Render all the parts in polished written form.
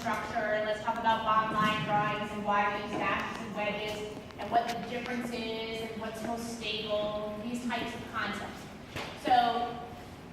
structure, and let's talk about bond line drawings and why we use dashes and wedges, and what the difference is, and what's most stable, these types of concepts. So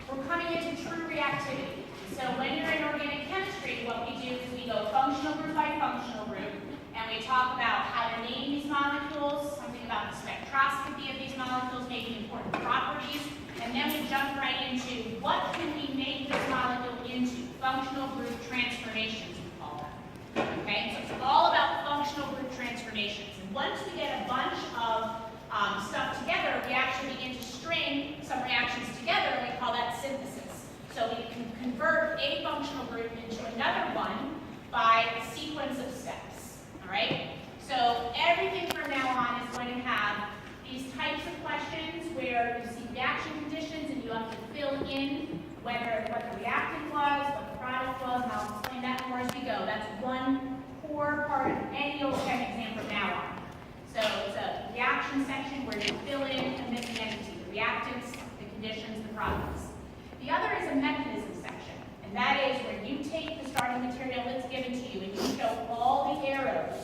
we're coming into true reactivity. So when you're in organic chemistry, what we do is we go functional group by functional group, and we talk about how to name these molecules, something about the spectroscopy of these molecules, maybe important properties, and then we jump right into what can we make this molecule into, functional group transformations, we call them. Okay, so it's all about functional group transformations. And once we get a bunch of stuff together, we actually begin to string some reactions together, and we call that synthesis. So we can convert a functional group into another one by a sequence of steps. All right? So everything from now on is going to have these types of questions where you see reaction conditions and you have to fill in what the reactant was, what the product was, and I'll explain that more as we go. That's one core part of any chem exam from now on. So it's a reaction section where you fill in a missing entity, the reactants, the conditions, the products. The other is a mechanism section, and that is where you take the starting material that's given to you and you show all the arrows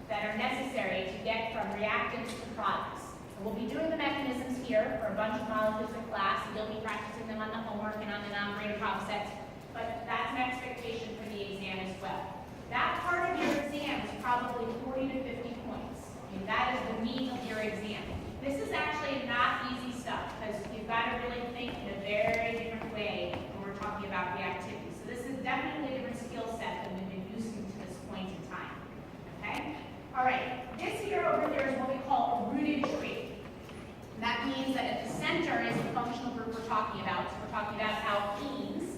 that are necessary to get from reactants to products. And we'll be doing the mechanisms here for a bunch of molecules in class, and you'll be practicing them on the homework and on the non-graded problem sets, but that's an expectation for the exam as well. That part of your exam is probably 40 to 50 points. I mean, that is the meat of your exam. This is actually not easy stuff, because you've got to really think in a very different way when we're talking about reactivity. So this is definitely a different skill set than we've been using to this point in time. Okay? All right, this here over here is what we call a rooted tree. And that means that at the center is the functional group we're talking about. So we're talking about alkenes.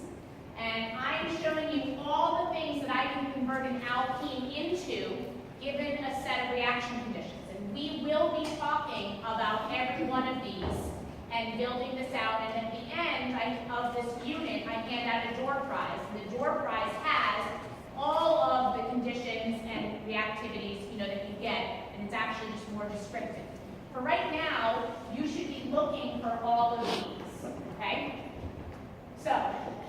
And I'm showing you all the things that I can convert an alkene into given a set of reaction conditions. And we will be talking about every one of these and building this out. And at the end of this unit, I hand out a door prize. And the door prize has all of the conditions and reactivities that you get, and it's actually just more descriptive. For right now, you should be looking for all of these, okay? So,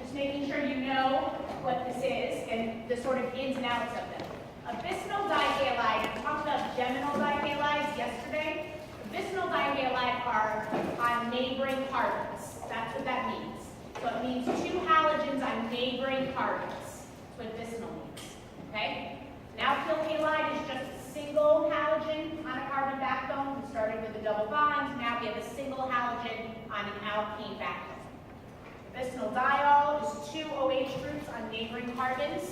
just making sure you know what this is and the sort of ins and outs of them. A bisphenol dihalide, we talked about geminal dihalides yesterday. The bisphenol dihalide are on neighboring carbons. That's what that means. So it means two halogens on neighboring carbons. That's what bisphenol means, okay? An alkyl halide is just a single halogen on a carbon backbone. We started with a double bond. Now we have a single halogen on an alkene backbone. The bisphenol diol is two OH groups on neighboring carbons.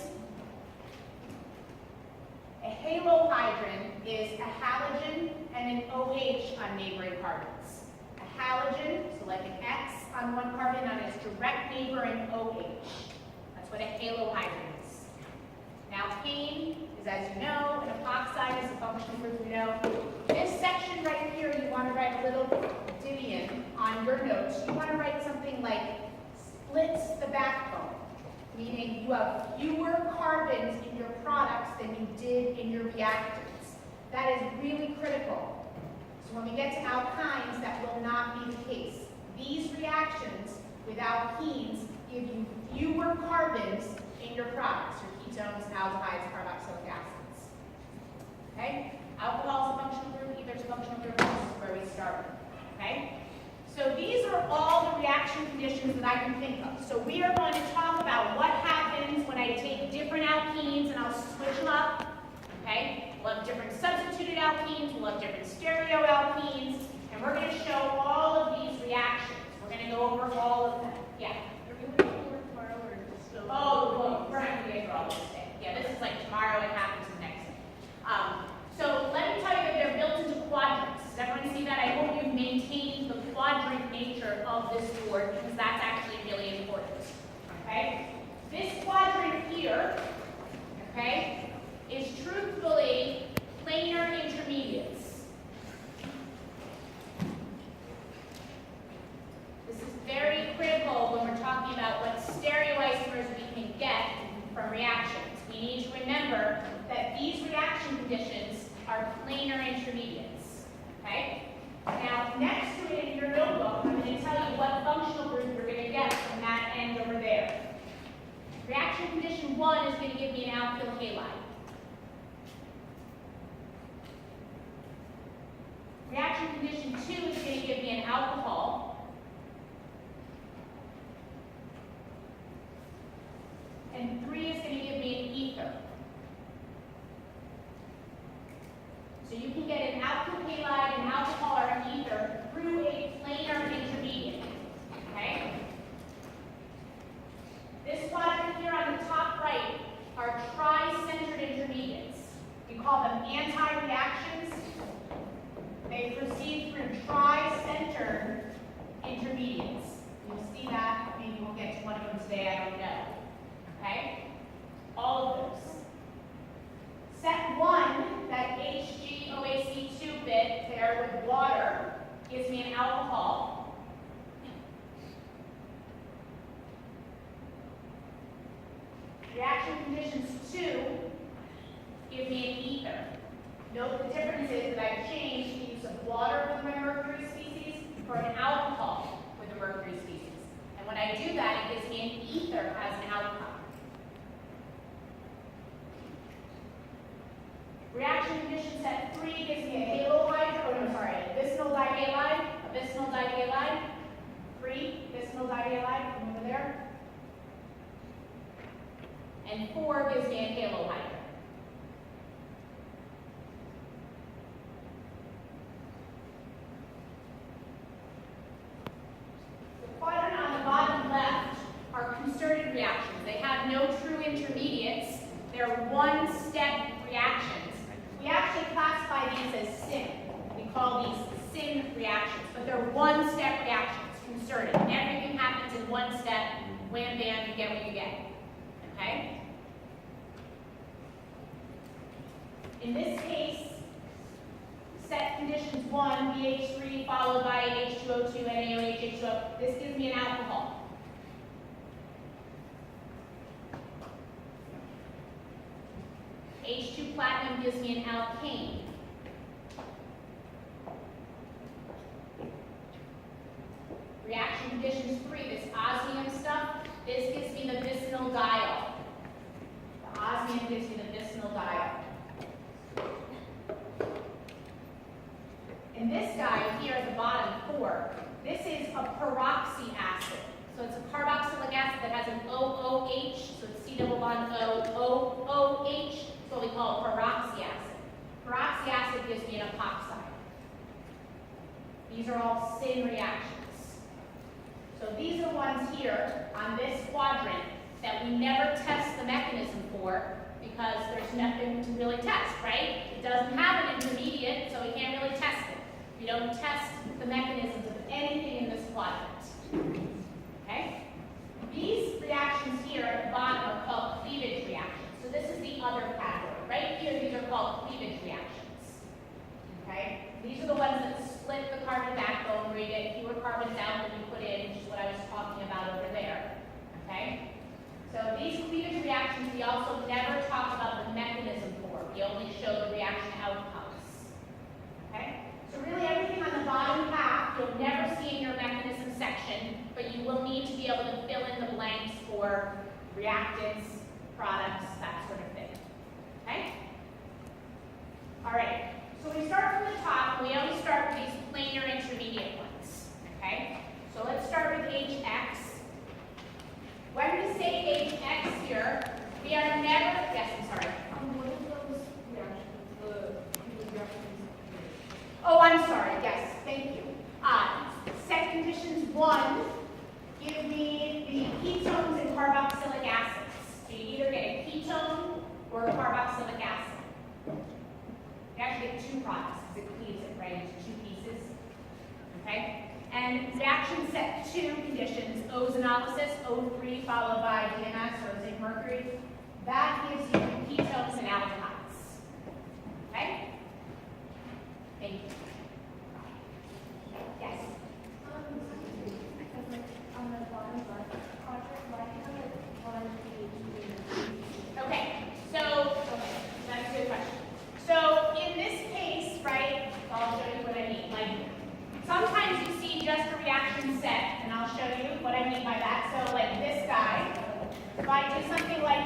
A halohydrin is a halogen and an OH on neighboring carbons. A halogen, so like an X on one carbon, on its direct neighbor, an OH. That's what a halohydrin is. An alkane is, as you know, an epoxide is a functional group we know. This section right here, you want to write a little ditty on your notes. You want to write something like splits the backbone, meaning you have fewer carbons in your products than you did in your reactants. That is really critical. So when we get to alkynes, that will not be the case. These reactions with alkenes give you fewer carbons in your products, your ketones, aldehydes, carboxylic acids. Okay? Alcohol is a functional group, ether is a functional group, this is where we started. Okay? So these are all the reaction conditions that I can think of. So we are going to talk about what happens when I take different alkenes and I'll switch them up. Okay? We'll have different substituted alkenes, we'll have different stereoalkenes, and we're going to show all of these reactions. We're going to go over all of them. Yeah? Oh, well, we're not going to get all this day. Yeah, this is like tomorrow, it happens the next day. So let me tell you that they're built into quadrants. Does everyone see that? I hope you maintain the quadrant nature of this board because that's actually really important. Okay? This quadrant here, okay, is truthfully planar intermediates. This is very critical when we're talking about what stereoisomers we can get from reactions. We need to remember that these reaction conditions are planar intermediates. Okay? Now, next to it in your notebook, I'm going to tell you what functional group you're going to get from that end over there. Reaction Reaction condition 1 is going to give me an alkyl halide. Reaction condition 2 is going to give me an alcohol. And 3 is going to give me an ether. So you can get an alkyl halide, an alcohol, or an ether through a planar intermediate. Okay? This quadrant here on the top right are tri-centered intermediates. We call them anti-reactions. They proceed through tri-centered intermediates. You'll see that. Maybe we'll get to one of them today, I don't know. Okay? All of those. Set 1, that HgOAC2 bit there with water, gives me an alcohol. Reaction conditions 2 give me an ether. Note the difference is that I've changed the use of water with my mercury species for an alcohol with a mercury species. And when I do that, it gives me an ether as an outcome. Reaction condition set 3 gives me a bisphenol dihalide, a bisphenol dihalide, 3 bisphenol dihalide, come over there. And 4 gives me a halohydride. The quadrant on the bottom left are concerted reactions. They have no true intermediates. They're one-step reactions. We actually classify these as syn. We call these syn reactions, but they're one-step reactions, concerted. Everything happens in one step. Wham, bam, you get what you get. Okay? In this case, set conditions 1, BH3 followed by H2O2, NaOH, H2O. This gives me an alcohol. H2 platinum gives me an alkane. Reaction conditions 3, this osmium stuff, this gives me the bisphenol diol. The osmium gives me the bisphenol diol. And this guy here at the bottom, 4, this is a peroxy acid. So it's a carboxylic acid that has an OOH, so it's C double bond O, OOH, so what we call peroxy acid. Peroxy acid gives me an epoxide. These are all syn reactions. So these are ones here on this quadrant that we never test the mechanism for because there's nothing to really test, right? It doesn't have an intermediate, so we can't really test it. We don't test the mechanisms of anything in this quadrant. Okay? These reactions here at the bottom are called cleavage reactions. So this is the other category. Right here, these are called cleavage reactions. Okay? These are the ones that split the carbon backbone where you get fewer carbons out than you put in, which is what I was talking about over there. Okay? So these cleavage reactions we also never talk about the mechanism for. We only show the reaction outcomes. Okay? So really everything on the bottom half you'll never see in your mechanism section, but you will need to be able to fill in the blanks for reactants, products, that sort of thing. Okay? All right. So we start from the top, and we always start with these planar intermediate ones. Okay? So let's start with HX. When we say HX here, we are never, yes, I'm sorry. What are those reactions? Oh, I'm sorry, yes, thank you. Set conditions 1 give me the ketones and carboxylic acids. So you either get a ketone or a carboxylic acid. You actually get 2 products because it cleaves it right into 2 pieces. Okay? And reaction set 2 conditions, ozonolysis, O3 followed by DMS or zinc mercury. That gives you ketones and aldehydes. Okay? Thank you. Yes? On the bottom left quadrant, why have it one pH? Okay, that's a good question. So in this case, right, I'll show you what I mean. Like, sometimes you see just a reaction set, and I'll show you what I mean by that. So like this guy, if I do something like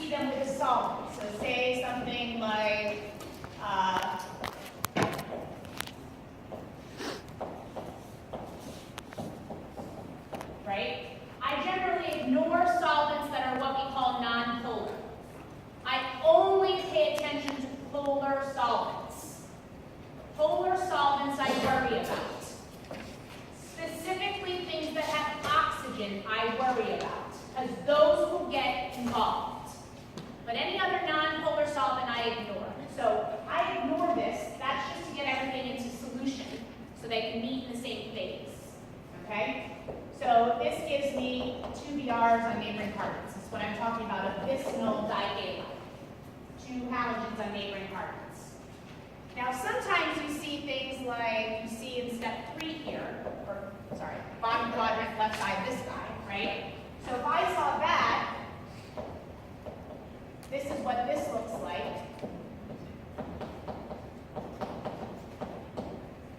see them with a solvent. So say something like, right? I generally ignore solvents that are what we call non-polar. I only pay attention to polar solvents. Polar solvents I worry about. Specifically things that have oxygen I worry about, because those will get involved. But any other non-polar solvent I ignore. So I ignore this, that's just to get everything into solution so they can meet in the same phase. Okay? So this gives me 2 BRs on neighboring carbons. This is what I'm talking about, a bisphenol dihalide. 2 halogens on neighboring carbons. Now sometimes you see things like you see in step 3 here, or sorry, bottom quadrant, left side, this guy, right? So if I saw that, this is what this looks like.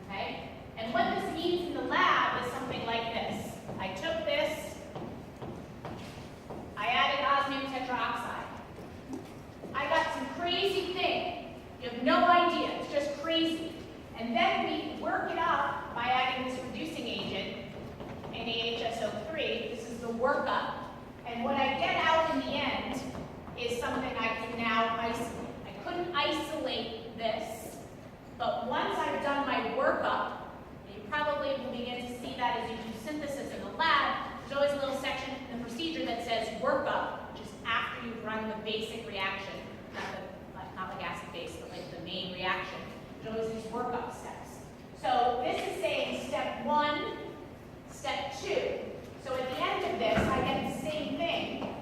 Okay? And what this means in the lab is something like this. I took this, I added osmium tetroxide. I got some crazy thing. You have no idea, it's just crazy. And then we work it up by adding this reducing agent, NaHSO3. This is the workup. And what I get out in the end is something I can now isolate. I couldn't isolate this, but once I've done my workup, and you probably will begin to see that as you do synthesis in the lab, there's always a little section in the procedure that says workup, which is after you've run the basic reaction, not like acid base, but like the main reaction. There's always these workup steps. So this is saying step 1, step 2. So at the end of this, I get the same thing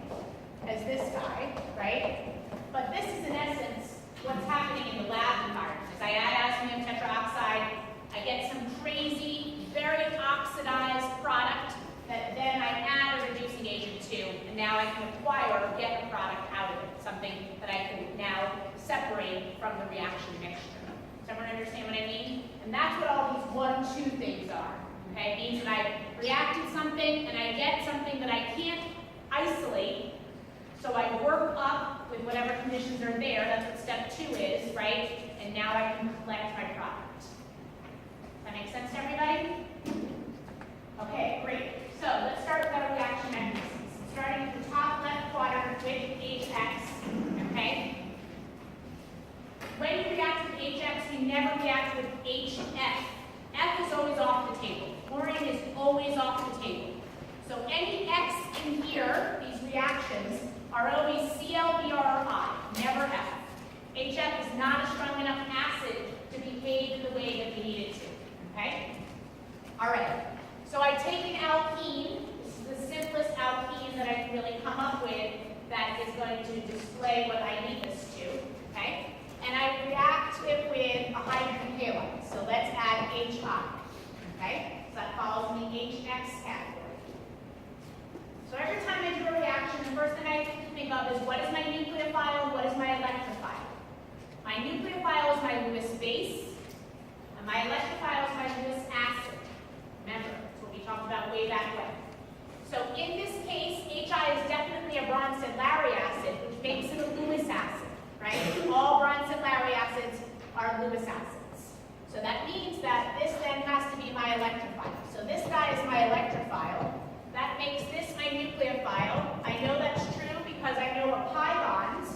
as this guy, right? But this is in essence what's happening in the lab environment. As I add osmium tetroxide, I get some crazy, very oxidized product that then I add a reducing agent to, and now I can acquire or get a product out of it, something that I can now separate from the reaction mixture. Does everyone understand what I mean? And that's what all these 1-2 things are. Okay? It means that I reacted something and I get something that I can't isolate, so I work up with whatever conditions are there. That's what step 2 is, right? And now I can collect my product. Does that make sense to everybody? Okay, great. So let's start with our reaction mechanisms. Starting at the top left quadrant with HX, okay? When we react with HX, we never react with HF. F is always off the table. Chlorine is always off the table. So any X in here, these reactions, are always ClBrI, never F. HF is not a strong enough acid to behave in the way that we need it to, okay? All right. So I take an alkene, this is the simplest alkene that I can really come up with that is going to display what I need this to, okay? And I react it with a hydrogen halide. So let's add HI, okay? So that falls in the HX category. So every time I do a reaction, the first thing I think of is what is my nucleophile, what is my electrophile? My nucleophile is my Lewis base, and my electrophile is my Lewis acid. Remember, that's what we talked about way back when. So in this case, HI is definitely a bronzylary acid, which makes it a Lewis acid, right? All bronzylary acids are Lewis acids. So that means that this then has to be my electrophile. So this guy is my electrophile. That makes this my nucleophile. I know that's true because I know a pi bond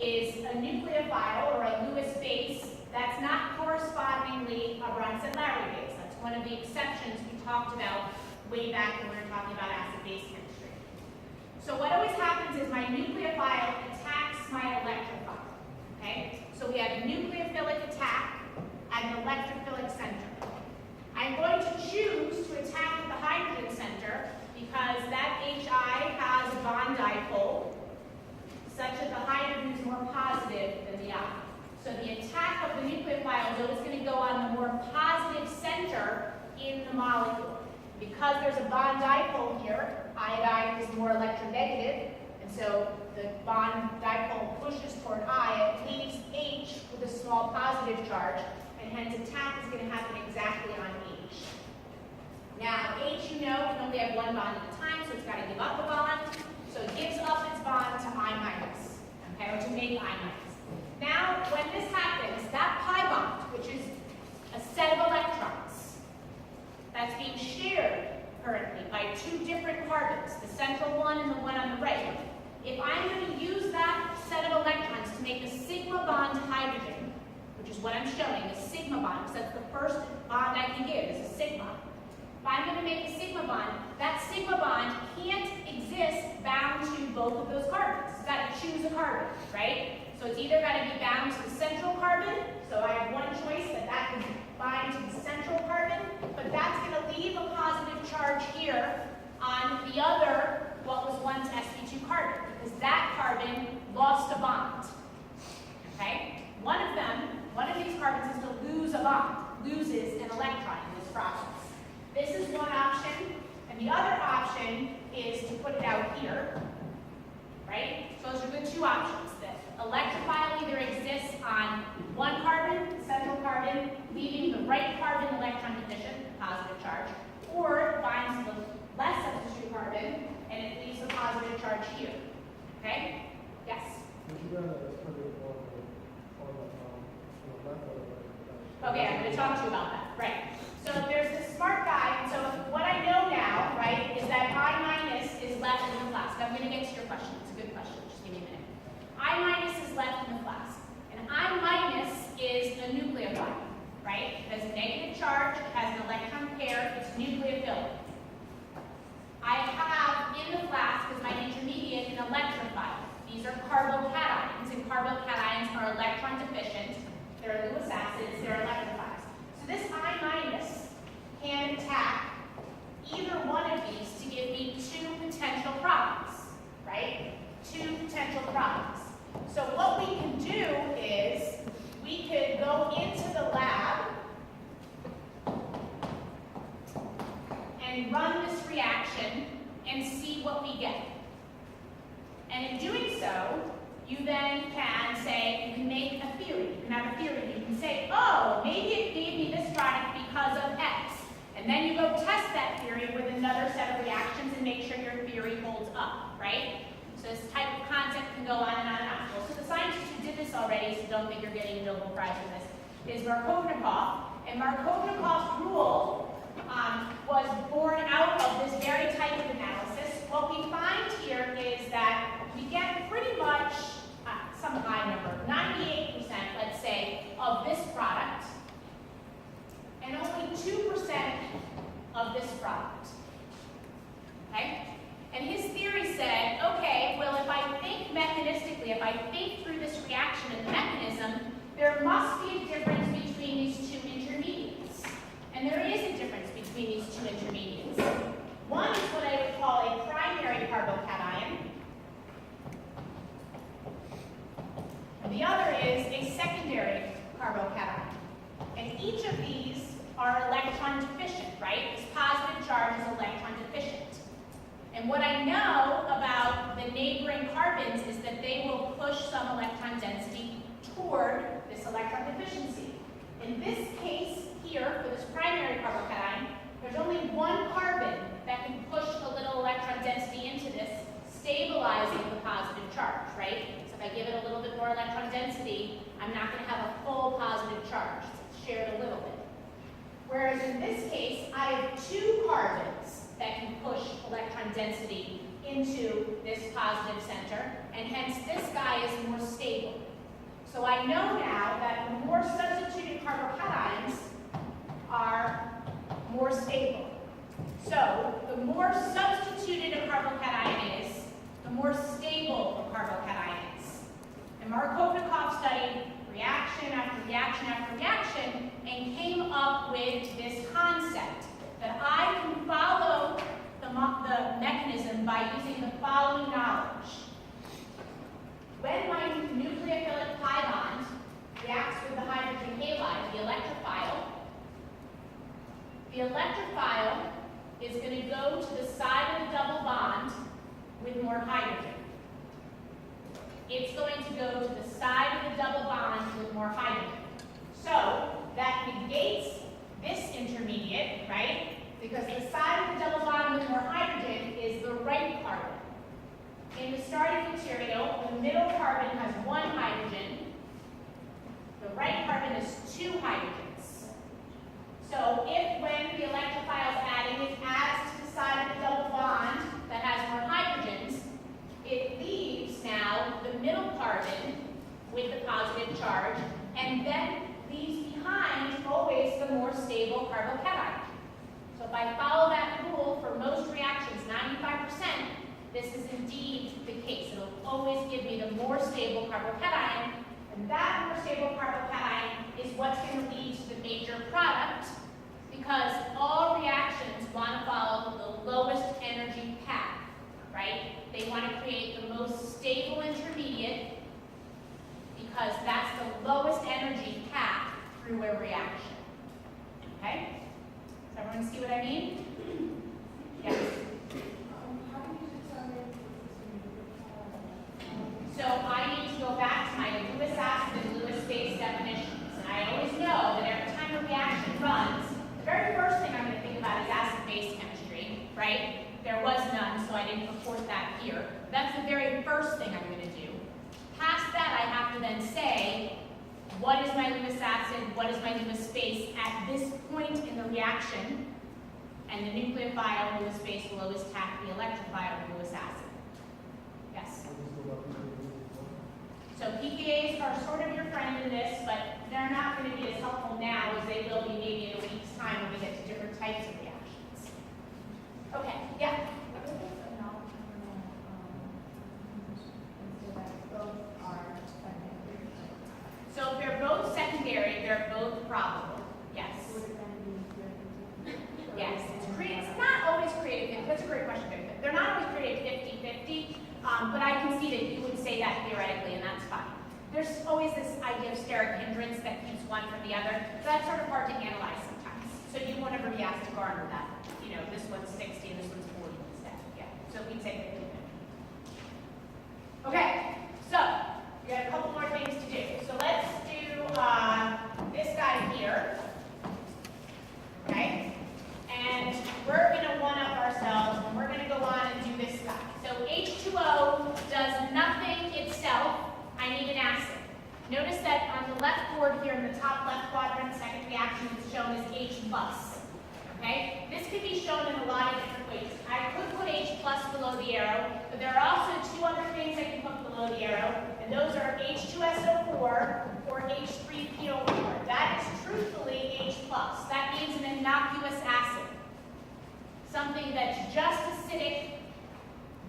is a nucleophile or a Lewis base that's not correspondingly a bronzylary base. That's one of the exceptions we talked about way back when we were talking about acid-base chemistry. So what always happens is my nucleophile attacks my electrophile. Okay? So we have a nucleophilic attack at an electrophilic center. I'm going to choose to attack at the hydrogen center because that HI has a bond dipole such that the hydrogen is more positive than the I. So the attack of the nucleophile is always going to go on the more positive center in the molecule. Because there's a bond dipole here, iodine is more electronegative, and so the bond dipole pushes toward I, it leaves H with a small positive charge, and hence attack is going to happen exactly on H. Now, H, you know, can only have one bond at a time, so it's got to give up a bond. So it gives up its bond to I minus. bond, that sigma bond can't exist bound to both of those carbons. It's got to choose a carbon, right? So it's either got to be bound to the central carbon, so I have one choice that can bind to the central carbon, but that's going to leave a positive charge here on the other, what was once sp2 carbon, because that carbon lost a bond, okay? One of these carbons is to lose a bond, loses an electron in this process. This is one option, and the other option is to put it out here, right? So those are the two options. The electrophile either exists on one carbon, the central carbon, leaving the right carbon electron deficient, positive charge, or it binds the less substitute carbon, and it leaves a positive charge here, okay? Yes? Okay, I'm going to talk to you about that. Right. So there's this smart guy, and so what I know now, right, is that I minus is left in the flask. I'm going to get to your question. It's a good question. Just give me a minute. I minus is left in the flask. And I minus is a nucleophile, right? It has a negative charge, it has an electron pair, it's nucleophilic. I have in the flask as my intermediate an electrophile. These are carbocations, and carbocations are electron deficient. They're Lewis acids, they're electrophiles. So this I minus can attack either one of these to give me two potential products, right? Two potential products. So what we can do is we could go into the lab and run this reaction and see what we get. And in doing so, you then can say, you can make a theory. You can have a theory. You can say, oh, maybe it gave me this product because of X. And then you go test that theory with another set of reactions and make sure your theory holds up, right? So this type of concept can go on and on and on. Well, so the scientist who did this already, so don't think you're getting a Nobel Prize for this, is Markovnikov. And Markovnikov's rule was born out of this very type of analysis. What we find here is that we get pretty much some high number, 98%, let's say, of this product, and only 2% of this product, okay? And his theory said, okay, well, if I think mechanistically, if I think through this reaction and the mechanism, there must be a difference between these two intermediates. And there is a difference between these two intermediates. One is what I would call a primary carbocation, and the other is a secondary carbocation. And each of these are electron deficient, right? This positive charge is electron deficient. And what I know about the neighboring carbons is that they will push some electron density toward this electron deficiency. In this case here, for this primary carbocation, there's only one carbon that can push a little electron density into this, stabilizing the positive charge, right? So if I give it a little bit more electron density, I'm not going to have a full positive charge. It's shared a little bit. Whereas in this case, I have two carbons that can push electron density into this positive center, and hence this guy is more stable. So I know now that the more substituted carbocations are more stable. So the more substituted a carbocation is, the more stable a carbocation is. And Markovnikov studied reaction after reaction after reaction and came up with this concept that I can follow the mechanism by using the following knowledge. When my nucleophilic pi bond reacts with the hydrogen halide, the electrophile is going to go to the side of the double bond with more hydrogen. It's going to go to the side of the double bond with more hydrogen. So that negates this intermediate, right? Because the side of the double bond with more hydrogen is the right carbon. In the starting material, the middle carbon has one hydrogen. The right carbon has two hydrogens. So if when the electrophile is adding, it adds to the side of the double bond that has more hydrogens, it leaves now the middle carbon with the positive charge, and then leaves behind always the more stable carbocation. So if I follow that rule for most reactions, 95%, this is indeed the case. It'll always give me the more stable carbocation, and that more stable carbocation is what's going to lead to the major product, because all reactions want to follow the lowest energy path, right? They want to create the most stable intermediate because that's the lowest energy path through a reaction. Okay? Does everyone see what I mean? Yes. How do you determine So I need to go back to my Lewis acid and Lewis base definitions. And I always know that every time a reaction runs, the very first thing I'm going to think about is acid-base chemistry, right? There was none, so I didn't report that here. That's the very first thing I'm going to do. Past that, I have to then say, what is my Lewis acid, what is my Lewis base at this point in the reaction? And the nucleophile Lewis base will always attack the electrophile Lewis acid. Yes? So pKa's are sort of your friend in this, but they're not going to be as helpful now as they will be maybe in a week's time when we get to different types of reactions. Okay, yeah? So if they're both secondary, they're both probable. Yes. Yes. It's not always created. That's a great question. They're not always created 50-50, but I can see that you would say that theoretically, and that's fine. There's always this idea of steric hindrance that keeps one from the other. So that's sort of hard to analyze sometimes. So you won't ever be asked to garner that. You know, this one's 60 and this one's 40 instead. Yeah. So we'd say 50-50. Okay. So we got a couple more things to do. So let's do this guy here. Okay. And we're going to one-up ourselves, and we're going to go on and do this guy. So H2O does nothing itself. I need an acid. Notice that on the left board here in the top left quadrant, second reaction is shown as H+. Okay? This could be shown in a lot of different ways. I could put H+ below the arrow, but there are also two other things I can put below the arrow, and those are H2SO4 or H3PO4. That is truthfully H+. That means an innocuous acid. Something that's just acidic,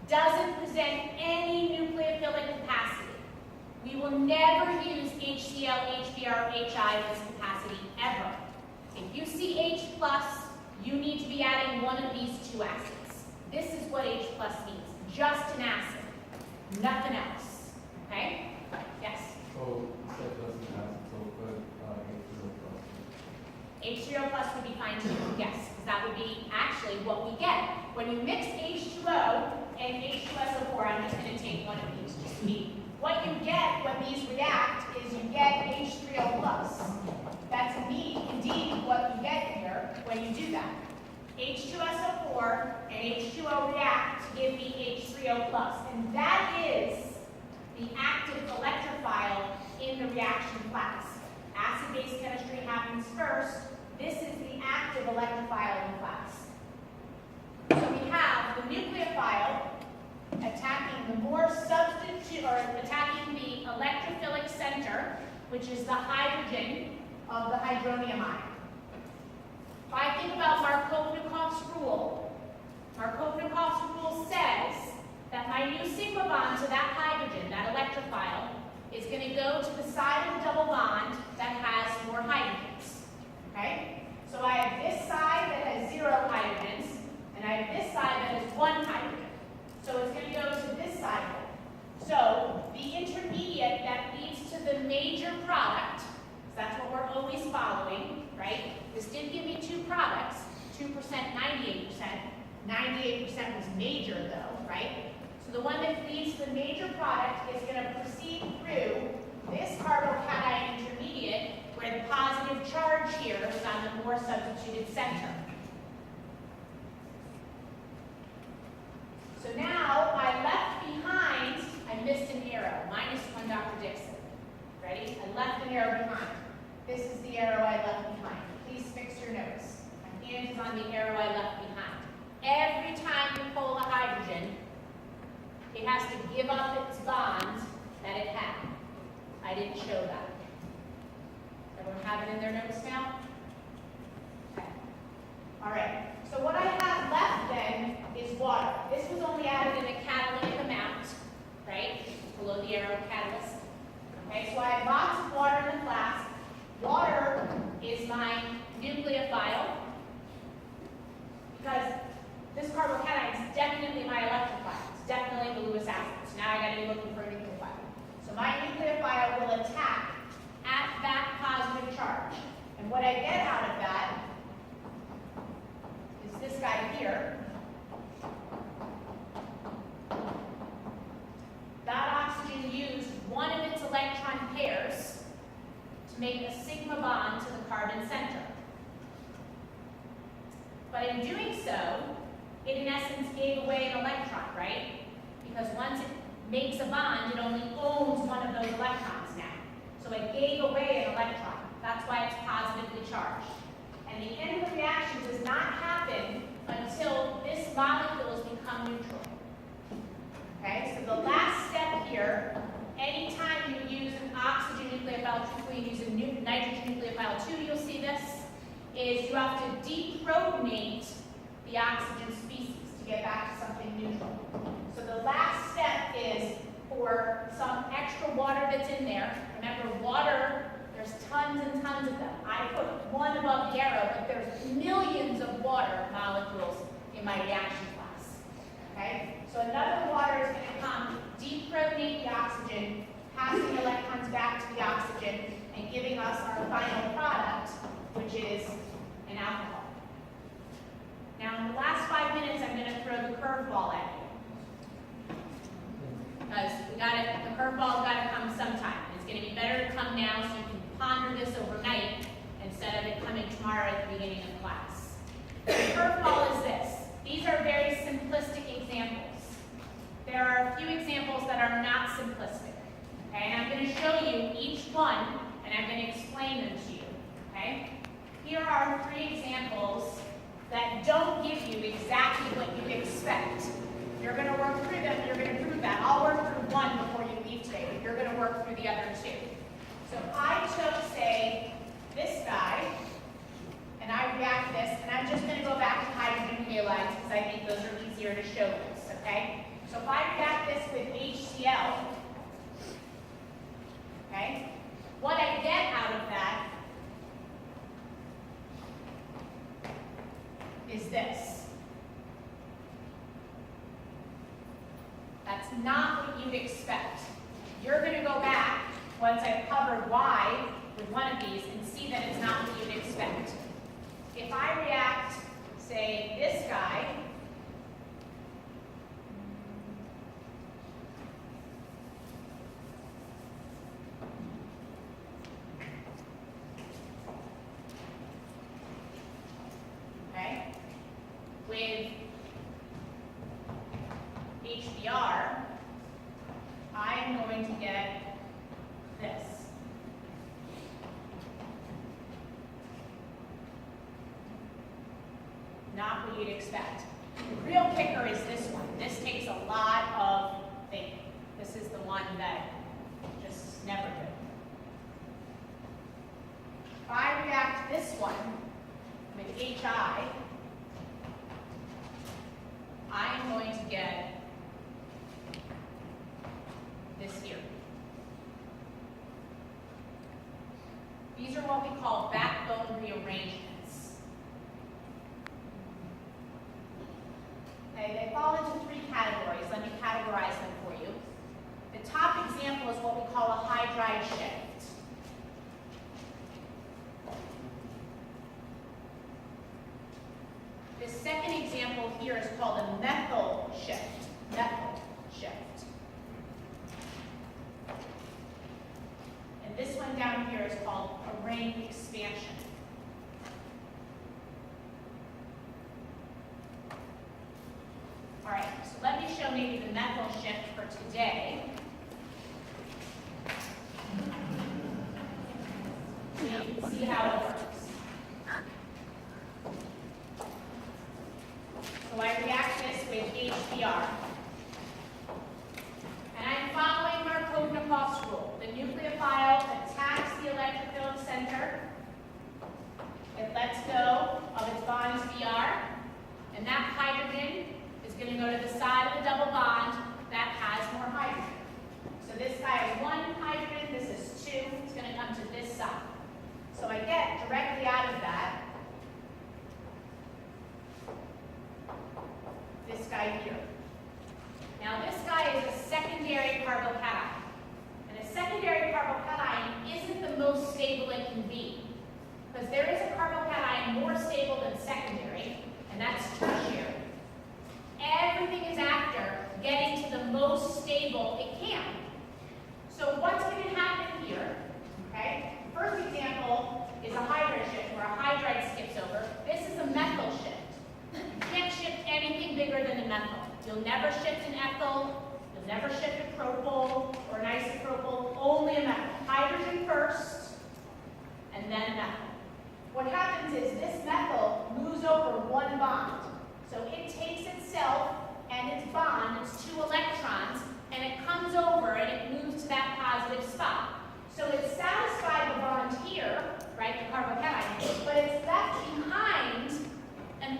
doesn't present any nucleophilic capacity. We will never use HCl, HBr, HI in this capacity, ever. If you see H+, you need to be adding one of these two acids. This is what H+ means, just an acid, nothing else. Okay? Yes? So that doesn't have so put H3O plus would be fine too, yes, because that would be actually what we get. When you mix H2O and H2SO4, I'm just going to take one of these just to be. What you get when these react is you get H3O plus. That's indeed what you get here when you do that. H2SO4 and H2O react to give me H3O plus, and that is the active electrophile in the reaction class. Acid-base chemistry happens first. This is the active electrophile in the class. So we have the nucleophile attacking the more substitute, or attacking the electrophilic center, which is the hydrogen of the hydronium ion. If I think about Markovnikov's rule says that my new sigma bond to that hydrogen, that electrophile, is going to go to the side of the double bond that has more hydrogens. Okay? So I have this side that has 0 hydrogens, and I have this side that has 1 hydrogen. So it's going to go to this side. So the intermediate that leads to the major product, that's what we're always following, right? This did give me 2 products, 2%, 98%. 98% was major though, right? So the one that leads to the major product is going to proceed through this carbocation intermediate where the positive charge here is on the more substituted center. So now I left behind, I missed an arrow, -1 Dr. Dixon. Ready? I left an arrow behind. This is the arrow I left behind. Please fix your notes. My hand is on the arrow I left behind. Every time you pull a hydrogen, it has to give up its bond that it had. I didn't show that. Everyone have it in their notes now? Okay. All right. So water. This was only added in a catalytic amount, right? Below the arrow, catalyst. Okay, so I have lots of water in the flask. Water is my nucleophile because this carbocation is definitely my electrophile. It's definitely the Lewis acid. So now I got to be looking for a nucleophile. So my nucleophile will attack at that positive charge. And what I get out of that is this guy here. That oxygen used one of its electron pairs to make a sigma bond to the carbon center. But in doing so, it in essence gave away an electron, right? Because once it makes a bond, it only owns one of those electrons now. So it gave away an electron. That's why it's positively charged. And the end of the reaction does not happen until this molecule has become neutral. Okay, so the last step here, anytime you use an oxygen nucleophile, typically you use a nitrogen nucleophile 2, you'll see this, is you have to deprotonate the oxygen species to get back to something neutral. So the last step is for some extra water that's in there. Remember, water, there's tons and tons of them. I put one above the arrow, but there's millions of water molecules in my reaction class. Okay? So another water is going to come, deprotonate the oxygen, passing electrons back to the oxygen, and giving us our final product, which is an alcohol. Now, in the last 5 minutes, I'm going to throw the curveball at you. Because the curveball's got to come sometime. It's going to be better to come now so you can ponder this overnight instead of it coming tomorrow at the beginning of class. The curveball is this. These are very simplistic examples. There are a few examples that are not simplistic. Okay, and I'm going to show you each one, and I'm going to explain them to you. Okay? Here are 3 examples that don't give you exactly what you'd expect. You're going to work through them, you're going to prove that. I'll work through one before you leave today, but you're going to work through the other 2. So I took, say, this guy, and I react this, and I'm just going to go back to hydrogen halides because I think those are easier to show this, okay? So if I react this with HCl, okay, what I get out of that is this. That's not what you'd expect. You're going to go back once I've covered Y with one of these and see that it's not what you'd expect. If I react, say, this guy, okay, with HBr, I'm going to get this. Not what you'd expect. The real kicker is this one. This takes a lot of thinking. This is the one that just never good. If I react this one with HI, I'm going to get this here. These are what we call backbone rearrangements. Okay, they fall into 3 categories. Let me categorize them for you. The top example is what we call a hydride shift. The second example here is called a methyl shift. Methyl shift. And this one down here is called a ring expansion. All right, so let me show maybe the methyl shift for today. So you can see how it works. So I react this with HBr. And I'm following Markovnikov's rule. The nucleophile attacks the electrophilic center. It lets go of its bond to Br. And that hydrogen is going to go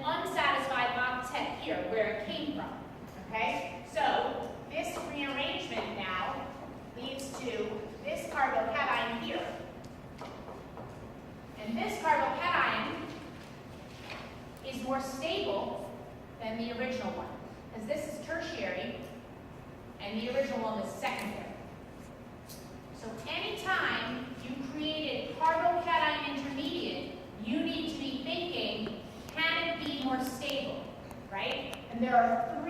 unsatisfied octet here, where it came from. Okay? So this rearrangement now leads to this carbocation here. And this carbocation is more stable than the original one, because this is tertiary and the original one was secondary. So anytime you create a carbocation intermediate, you need to be thinking, can it be more stable, right? And there are